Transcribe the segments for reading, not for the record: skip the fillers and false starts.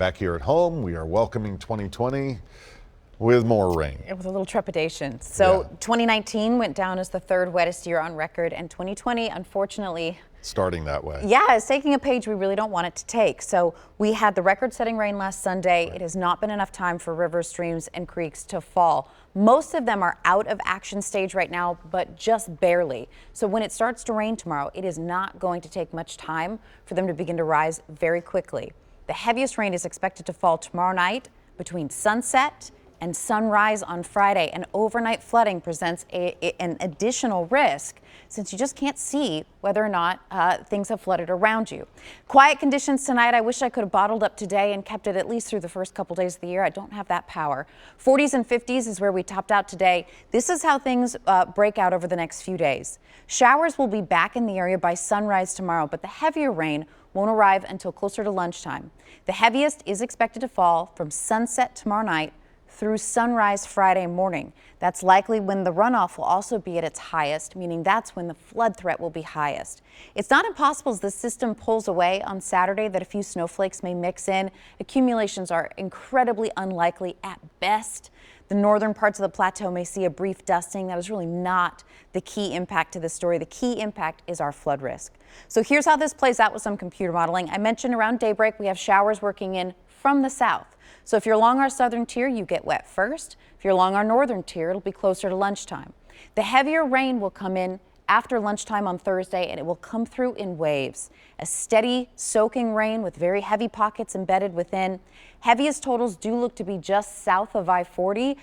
back here at home, we are welcoming 2020 with more rain. It was a little trepidation. So Yeah. 2019 went down as the third wettest year on record, and 2020, unfortunately, Starting that way. yeah, it's taking a page we really don't want it to take. So we had the record-setting rain last Sunday. It has not been enough time for rivers, streams, and creeks to fall. Most of them are out of action stage right now, but just barely. So when it starts to rain tomorrow, it is not going to take much time for them to begin to rise very quickly. The heaviest rain is expected to fall tomorrow night between sunset and sunrise on Friday, and overnight flooding presents an additional risk since you just can't see whether or not things have flooded around you. Quiet conditions tonight. I wish I could have bottled up today and kept it at least through the first couple days of the year. I don't have that power. 40s and 50s is where we topped out today. This is how things break out over the next few days. Showers will be back in the area by sunrise tomorrow, but the heavier rain won't arrive until closer to lunchtime. The heaviest is expected to fall from sunset tomorrow night through sunrise Friday morning. That's likely when the runoff will also be at its highest, meaning that's when the flood threat will be highest. It's not impossible as the system pulls away on Saturday that a few snowflakes may mix in. Accumulations are incredibly unlikely at best. The northern parts of the plateau may see a brief dusting. That is really not the key impact to this story. The key impact is our flood risk. So here's how this plays out with some computer modeling. I mentioned around daybreak we have showers working in from the south. So if you're along our southern tier, you get wet first. If you're along our northern tier, it'll be closer to lunchtime. The heavier rain will come in after lunchtime on Thursday, and it will come through in waves. A steady soaking rain with very heavy pockets embedded within. Heaviest totals do look to be just south of I-40.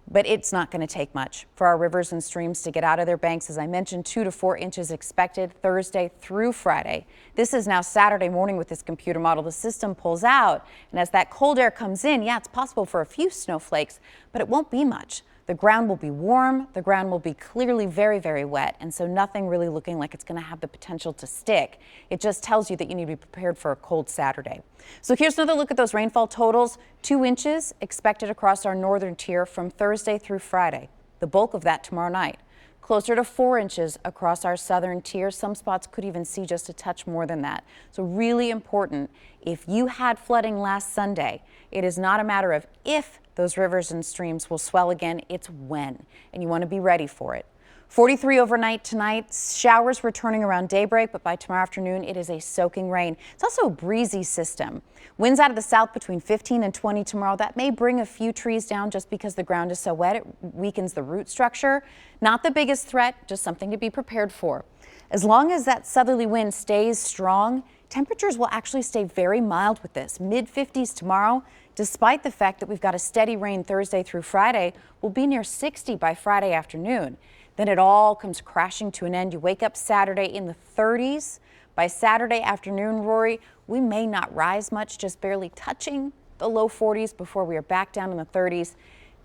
But it's not going to take much for our rivers and streams to get out of their banks. As I mentioned, 2 to 4 inches expected Thursday through Friday. This is now Saturday morning with this computer model. The system pulls out, and as that cold air comes in, yeah, it's possible for a few snowflakes, but it won't be much. The ground will be warm, the ground will be clearly very, very wet, and so nothing really looking like it's going to have the potential to stick. It just tells you that you need to be prepared for a cold Saturday. So here's another look at those rainfall totals. 2 inches expected across our northern tier from Thursday through Friday. The bulk of that tomorrow night. Closer to 4 inches across our southern tier. Some spots could even see just a touch more than that. So really important, if you had flooding last Sunday, it is not a matter of if those rivers and streams will swell again, it's when, and you want to be ready for it. 43 overnight tonight, showers returning around daybreak, but by tomorrow afternoon it is a soaking rain. It's also a breezy system. Winds out of the south between 15 and 20 tomorrow. That may bring a few trees down just because the ground is so wet. It weakens the root structure. Not the biggest threat, just something to be prepared for. As long as that southerly wind stays strong, temperatures will actually stay very mild with this. Mid-50s tomorrow, despite the fact that we've got a steady rain Thursday through Friday, we'll be near 60 by Friday afternoon. Then it all comes crashing to an end. You wake up Saturday in the 30s. By Saturday afternoon, Rory, we may not rise much, just barely touching the low 40s before we are back down in the 30s.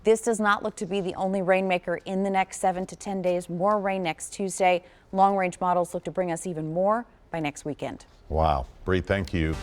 This does not look to be the only rainmaker in the next 7 to 10 days. More rain next Tuesday. Long-range models look to bring us even more by next weekend. Wow. Bree, thank you.